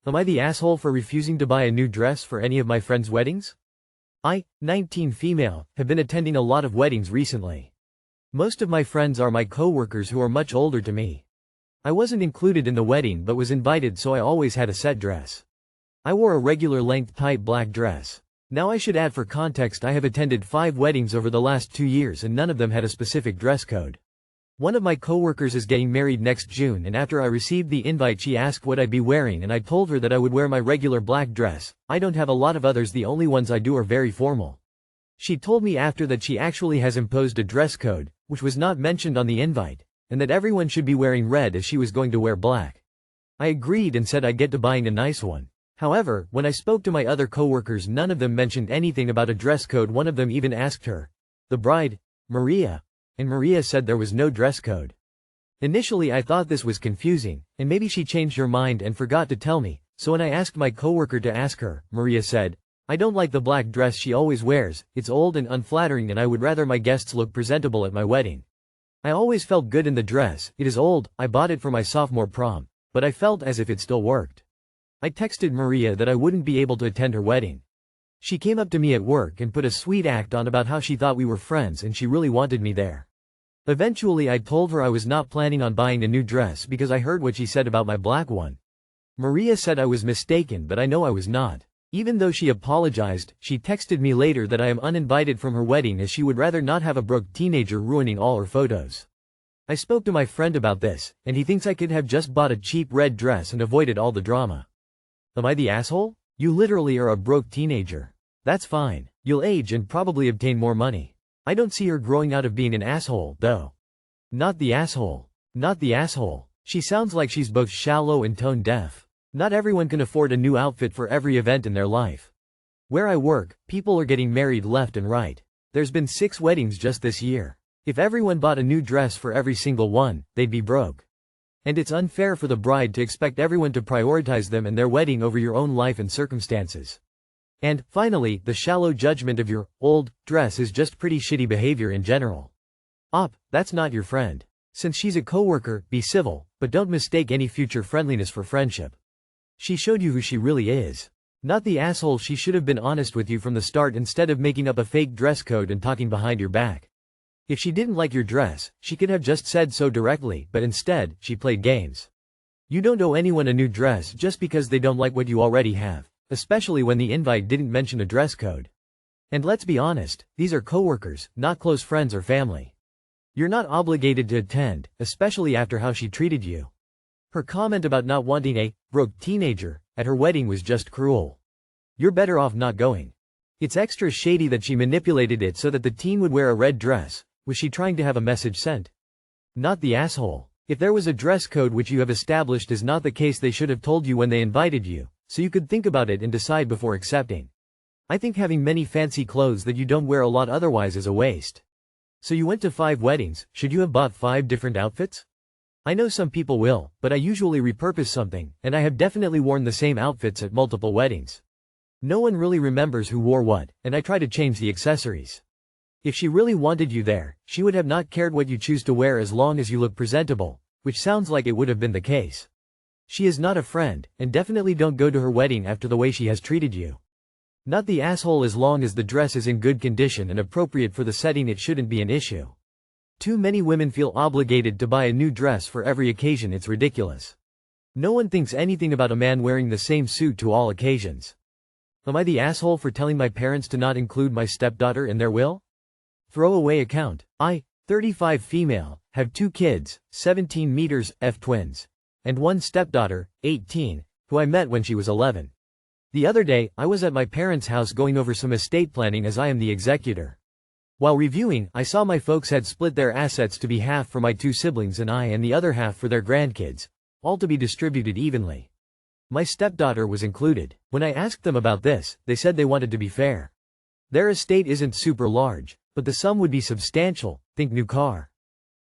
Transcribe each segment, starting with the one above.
Am I the asshole for refusing to buy a new dress for any of my friends' weddings? I, 19 female, have been attending a lot of weddings recently. Most of my friends are my co-workers who are much older to me. I wasn't included in the wedding but was invited, so I always had a set dress. I wore a regular length tight black dress. Now I should add for context I have attended 5 weddings over the last 2 years and none of them had a specific dress code. One of my coworkers is getting married next June and after I received the invite she asked what I'd be wearing and I told her that I would wear my regular black dress. I don't have a lot of others, the only ones I do are very formal. She told me after that she actually has imposed a dress code, which was not mentioned on the invite, and that everyone should be wearing red as she was going to wear black. I agreed and said I'd get to buying a nice one. However, when I spoke to my other coworkers none of them mentioned anything about a dress code. One of them even asked her, the bride, Maria, and Maria said there was no dress code. Initially I thought this was confusing, and maybe she changed her mind and forgot to tell me, so when I asked my coworker to ask her, Maria said, I don't like the black dress she always wears, it's old and unflattering and I would rather my guests look presentable at my wedding. I always felt good in the dress, it is old, I bought it for my sophomore prom, but I felt as if it still worked. I texted Maria that I wouldn't be able to attend her wedding. She came up to me at work and put a sweet act on about how she thought we were friends and she really wanted me there. Eventually I told her I was not planning on buying a new dress because I heard what she said about my black one. Maria said I was mistaken but I know I was not. Even though she apologized, she texted me later that I am uninvited from her wedding as she would rather not have a broke teenager ruining all her photos. I spoke to my friend about this, and he thinks I could have just bought a cheap red dress and avoided all the drama. Am I the asshole? You literally are a broke teenager. That's fine. You'll age and probably obtain more money. I don't see her growing out of being an asshole, though. Not the asshole. Not the asshole. She sounds like she's both shallow and tone deaf. Not everyone can afford a new outfit for every event in their life. Where I work, people are getting married left and right. There's been 6 weddings just this year. If everyone bought a new dress for every single one, they'd be broke. And it's unfair for the bride to expect everyone to prioritize them and their wedding over your own life and circumstances. And, finally, the shallow judgment of your old dress is just pretty shitty behavior in general. That's not your friend. Since she's a coworker, be civil, but don't mistake any future friendliness for friendship. She showed you who she really is. Not the asshole. She should have been honest with you from the start instead of making up a fake dress code and talking behind your back. If she didn't like your dress, she could have just said so directly, but instead, she played games. You don't owe anyone a new dress just because they don't like what you already have. Especially when the invite didn't mention a dress code. And let's be honest, these are coworkers, not close friends or family. You're not obligated to attend, especially after how she treated you. Her comment about not wanting a broke teenager at her wedding was just cruel. You're better off not going. It's extra shady that she manipulated it so that the teen would wear a red dress. Was she trying to have a message sent? Not the asshole. If there was a dress code which you have established is not the case, they should have told you when they invited you, so you could think about it and decide before accepting. I think having many fancy clothes that you don't wear a lot otherwise is a waste. So you went to 5 weddings, should you have bought 5 different outfits? I know some people will, but I usually repurpose something, and I have definitely worn the same outfits at multiple weddings. No one really remembers who wore what, and I try to change the accessories. If she really wanted you there, she would have not cared what you choose to wear as long as you look presentable, which sounds like it would have been the case. She is not a friend, and definitely don't go to her wedding after the way she has treated you. Not the asshole. As long as the dress is in good condition and appropriate for the setting, it shouldn't be an issue. Too many women feel obligated to buy a new dress for every occasion. It's ridiculous. No one thinks anything about a man wearing the same suit to all occasions. Am I the asshole for telling my parents to not include my stepdaughter in their will? Throwaway account. I, 35 female, have 2 kids, 17 meters, F twins. And 1 stepdaughter, 18, who I met when she was 11. The other day, I was at my parents' house going over some estate planning as I am the executor. While reviewing, I saw my folks had split their assets to be half for my 2 siblings and I and the other half for their grandkids, all to be distributed evenly. My stepdaughter was included. When I asked them about this, they said they wanted to be fair. Their estate isn't super large, but the sum would be substantial, think new car.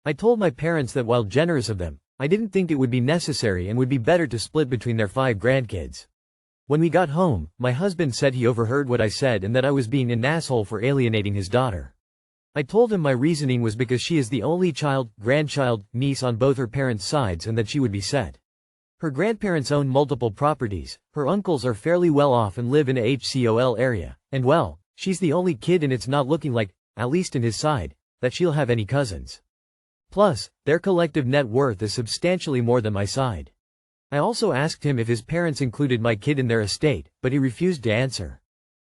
I told my parents that while generous of them, I didn't think it would be necessary and would be better to split between their 5 grandkids. When we got home, my husband said he overheard what I said and that I was being an asshole for alienating his daughter. I told him my reasoning was because she is the only child, grandchild, niece on both her parents' sides and that she would be set. Her grandparents own multiple properties, her uncles are fairly well off and live in a HCOL area, and well, she's the only kid and it's not looking like, at least in his side, that she'll have any cousins. Plus, their collective net worth is substantially more than my side. I also asked him if his parents included my kid in their estate, but he refused to answer.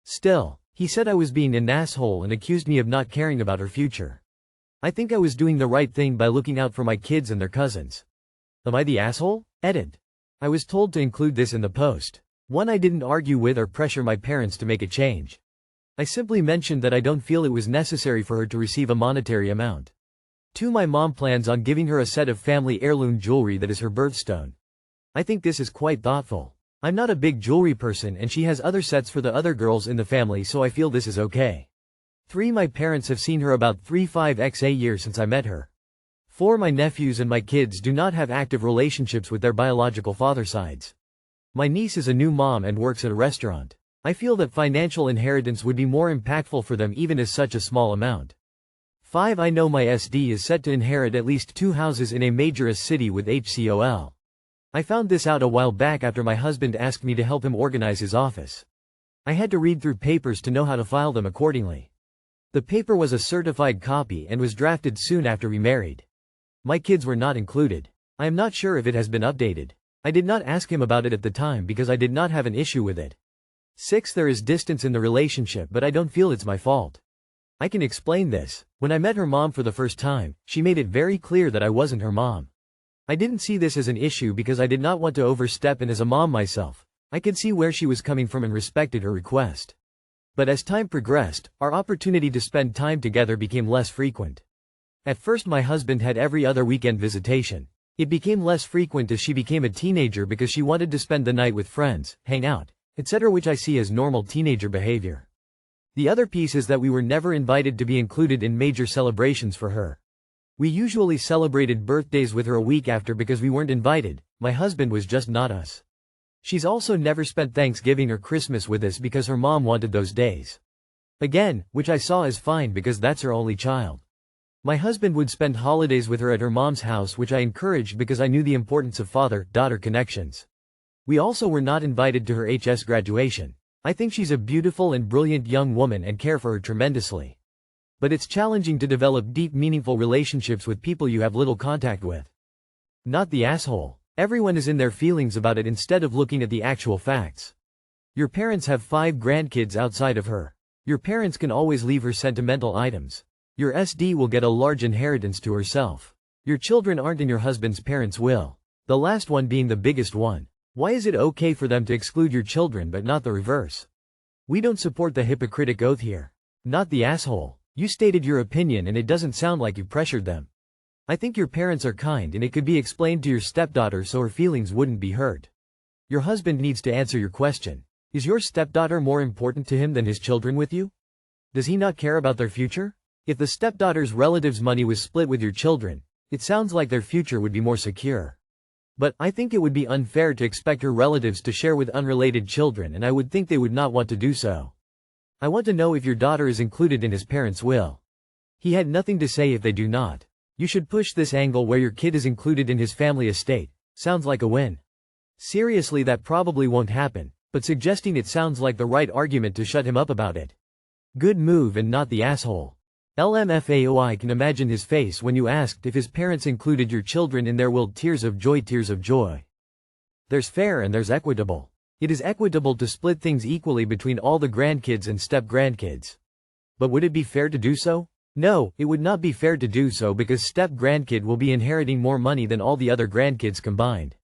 Still, he said I was being an asshole and accused me of not caring about her future. I think I was doing the right thing by looking out for my kids and their cousins. Am I the asshole? Edit. I was told to include this in the post. 1. I didn't argue with or pressure my parents to make a change. I simply mentioned that I don't feel it was necessary for her to receive a monetary amount. 2. My mom plans on giving her a set of family heirloom jewelry that is her birthstone. I think this is quite thoughtful. I'm not a big jewelry person and she has other sets for the other girls in the family, so I feel this is okay. 3. My parents have seen her about 3-5 a year since I met her. 4. My nephews and my kids do not have active relationships with their biological father sides. My niece is a new mom and works at a restaurant. I feel that financial inheritance would be more impactful for them even as such a small amount. 5. I know my SD is set to inherit at least 2 houses in a major city with HCOL. I found this out a while back after my husband asked me to help him organize his office. I had to read through papers to know how to file them accordingly. The paper was a certified copy and was drafted soon after we married. My kids were not included. I am not sure if it has been updated. I did not ask him about it at the time because I did not have an issue with it. 6. There is distance in the relationship, but I don't feel it's my fault. I can explain this. When I met her mom for the first time, she made it very clear that I wasn't her mom. I didn't see this as an issue because I did not want to overstep, and as a mom myself, I could see where she was coming from and respected her request. But as time progressed, our opportunity to spend time together became less frequent. At first my husband had every other weekend visitation. It became less frequent as she became a teenager because she wanted to spend the night with friends, hang out, etc., which I see as normal teenager behavior. The other piece is that we were never invited to be included in major celebrations for her. We usually celebrated birthdays with her a week after because we weren't invited. My husband was just not us. She's also never spent Thanksgiving or Christmas with us because her mom wanted those days. Again, which I saw as fine because that's her only child. My husband would spend holidays with her at her mom's house, which I encouraged because I knew the importance of father-daughter connections. We also were not invited to her HS graduation. I think she's a beautiful and brilliant young woman and care for her tremendously. But it's challenging to develop deep, meaningful relationships with people you have little contact with. Not the asshole. Everyone is in their feelings about it instead of looking at the actual facts. Your parents have 5 grandkids outside of her. Your parents can always leave her sentimental items. Your SD will get a large inheritance to herself. Your children aren't in your husband's parents' will. The last one being the biggest one. Why is it okay for them to exclude your children but not the reverse? We don't support the Hippocratic Oath here. Not the asshole. You stated your opinion and it doesn't sound like you pressured them. I think your parents are kind and it could be explained to your stepdaughter so her feelings wouldn't be hurt. Your husband needs to answer your question. Is your stepdaughter more important to him than his children with you? Does he not care about their future? If the stepdaughter's relatives' money was split with your children, it sounds like their future would be more secure. But I think it would be unfair to expect her relatives to share with unrelated children, and I would think they would not want to do so. I want to know if your daughter is included in his parents' will. He had nothing to say if they do not. You should push this angle where your kid is included in his family estate. Sounds like a win. Seriously, that probably won't happen, but suggesting it sounds like the right argument to shut him up about it. Good move and not the asshole. LMFAO. I can imagine his face when you asked if his parents included your children in their will. Tears of joy, tears of joy. There's fair and there's equitable. It is equitable to split things equally between all the grandkids and step-grandkids. But would it be fair to do so? No, it would not be fair to do so because step-grandkid will be inheriting more money than all the other grandkids combined.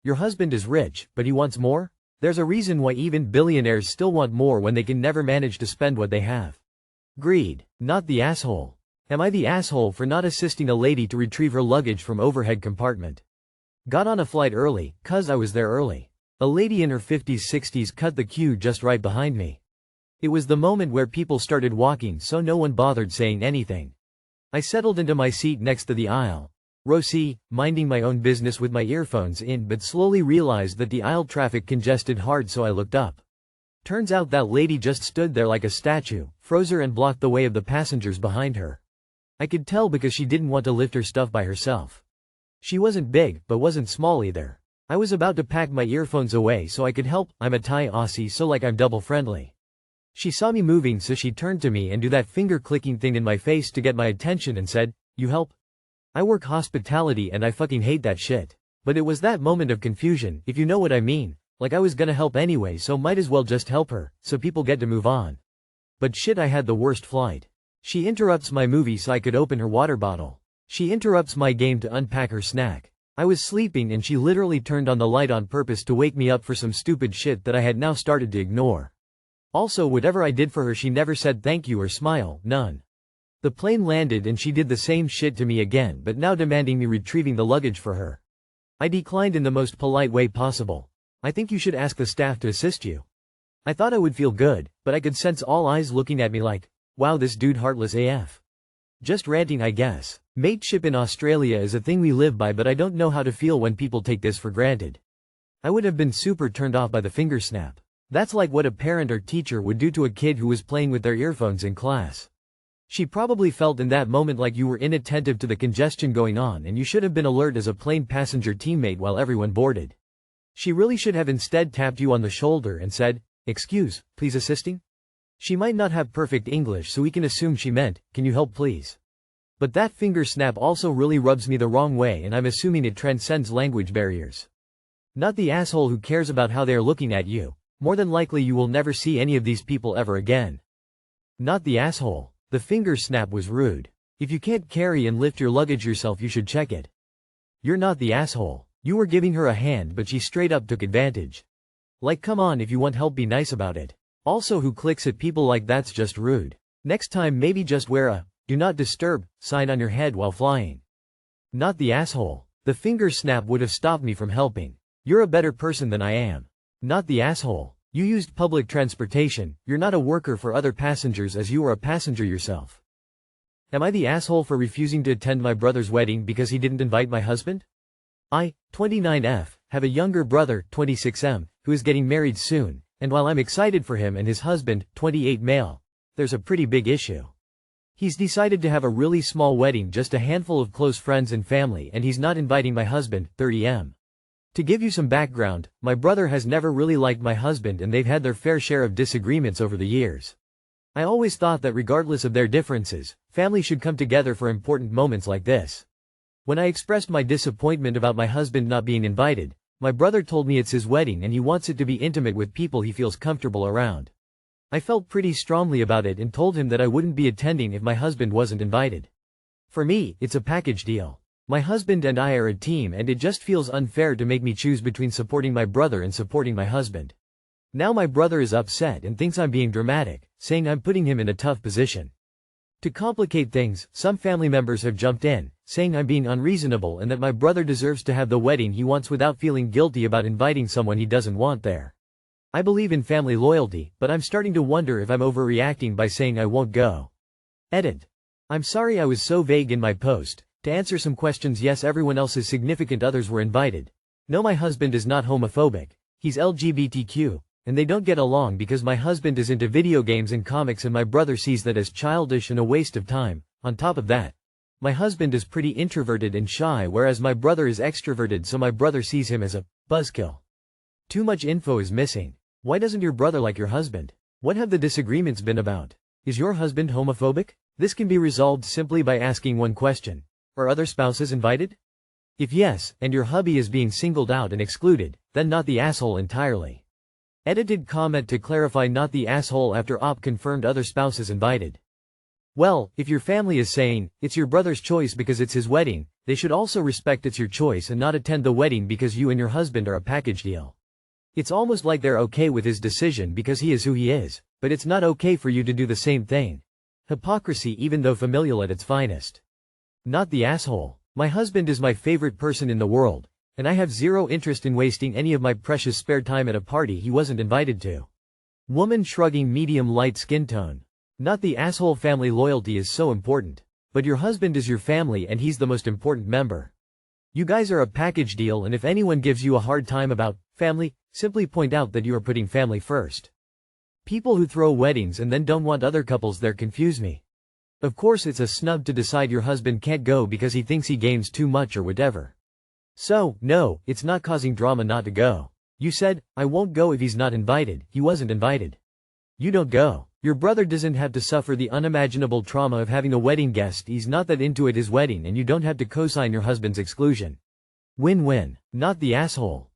Your husband is rich, but he wants more? There's a reason why even billionaires still want more when they can never manage to spend what they have. Greed, not the asshole. Am I the asshole for not assisting a lady to retrieve her luggage from overhead compartment? Got on a flight early, 'cause I was there early. A lady in her 50s-60s cut the queue just right behind me. It was the moment where people started walking, so no one bothered saying anything. I settled into my seat next to the aisle. Row C, minding my own business with my earphones in, but slowly realized that the aisle traffic congested hard, so I looked up. Turns out that lady just stood there like a statue, froze her and blocked the way of the passengers behind her. I could tell because she didn't want to lift her stuff by herself. She wasn't big, but wasn't small either. I was about to pack my earphones away so I could help. I'm a Thai Aussie, so like I'm double friendly. She saw me moving, so she turned to me and do that finger clicking thing in my face to get my attention and said, "You help?" I work hospitality and I fucking hate that shit. But it was that moment of confusion, if you know what I mean. Like I was gonna help anyway, so might as well just help her, so people get to move on. But shit, I had the worst flight. She interrupts my movie so I could open her water bottle. She interrupts my game to unpack her snack. I was sleeping and she literally turned on the light on purpose to wake me up for some stupid shit that I had now started to ignore. Also, whatever I did for her, she never said thank you or smile, none. The plane landed and she did the same shit to me again, but now demanding me retrieving the luggage for her. I declined in the most polite way possible. "I think you should ask the staff to assist you." I thought I would feel good, but I could sense all eyes looking at me like, wow, this dude heartless AF. Just ranting, I guess. Mateship in Australia is a thing we live by, but I don't know how to feel when people take this for granted. I would have been super turned off by the finger snap. That's like what a parent or teacher would do to a kid who was playing with their earphones in class. She probably felt in that moment like you were inattentive to the congestion going on and you should have been alert as a plane passenger teammate while everyone boarded. She really should have instead tapped you on the shoulder and said, "Excuse, please assisting?" She might not have perfect English, so we can assume she meant, "Can you help please?" But that finger snap also really rubs me the wrong way, and I'm assuming it transcends language barriers. Not the asshole who cares about how they are looking at you. More than likely you will never see any of these people ever again. Not the asshole. The finger snap was rude. If you can't carry and lift your luggage yourself, you should check it. You're not the asshole. You were giving her a hand, but she straight up took advantage. Like, come on, if you want help, be nice about it. Also, who clicks at people like that's just rude. Next time maybe just wear a "Do Not Disturb" sign on your head while flying. Not the asshole. The finger snap would have stopped me from helping. You're a better person than I am. Not the asshole. You used public transportation. You're not a worker for other passengers as you are a passenger yourself. Am I the asshole for refusing to attend my brother's wedding because he didn't invite my husband? I, 29F, have a younger brother, 26M, who is getting married soon, and while I'm excited for him and his husband, 28 male, there's a pretty big issue. He's decided to have a really small wedding, just a handful of close friends and family, and he's not inviting my husband, 30M. To give you some background, my brother has never really liked my husband and they've had their fair share of disagreements over the years. I always thought that regardless of their differences, family should come together for important moments like this. When I expressed my disappointment about my husband not being invited, my brother told me it's his wedding and he wants it to be intimate with people he feels comfortable around. I felt pretty strongly about it and told him that I wouldn't be attending if my husband wasn't invited. For me, it's a package deal. My husband and I are a team and it just feels unfair to make me choose between supporting my brother and supporting my husband. Now my brother is upset and thinks I'm being dramatic, saying I'm putting him in a tough position. To complicate things, some family members have jumped in, saying I'm being unreasonable and that my brother deserves to have the wedding he wants without feeling guilty about inviting someone he doesn't want there. I believe in family loyalty, but I'm starting to wonder if I'm overreacting by saying I won't go. Edit. I'm sorry I was so vague in my post. To answer some questions, yes, everyone else's significant others were invited. No, my husband is not homophobic. He's LGBTQ, and they don't get along because my husband is into video games and comics and my brother sees that as childish and a waste of time. On top of that, my husband is pretty introverted and shy, whereas my brother is extroverted, so my brother sees him as a buzzkill. Too much info is missing. Why doesn't your brother like your husband? What have the disagreements been about? Is your husband homophobic? This can be resolved simply by asking one question. Are other spouses invited? If yes, and your hubby is being singled out and excluded, then not the asshole entirely. Edited comment to clarify: not the asshole after op confirmed other spouses invited. Well, if your family is saying, it's your brother's choice because it's his wedding, they should also respect it's your choice and not attend the wedding because you and your husband are a package deal. It's almost like they're okay with his decision because he is who he is, but it's not okay for you to do the same thing. Hypocrisy, even though familial at its finest. Not the asshole. My husband is my favorite person in the world, and I have zero interest in wasting any of my precious spare time at a party he wasn't invited to. Woman shrugging, medium light skin tone. Not the asshole. Family loyalty is so important. But your husband is your family and he's the most important member. You guys are a package deal, and if anyone gives you a hard time about family, simply point out that you are putting family first. People who throw weddings and then don't want other couples there confuse me. Of course it's a snub to decide your husband can't go because he thinks he games too much or whatever. So, no, it's not causing drama not to go. You said, I won't go if he's not invited. He wasn't invited. You don't go. Your brother doesn't have to suffer the unimaginable trauma of having a wedding guest he's not that into at his wedding, and you don't have to co-sign your husband's exclusion. Win-win. Not the asshole.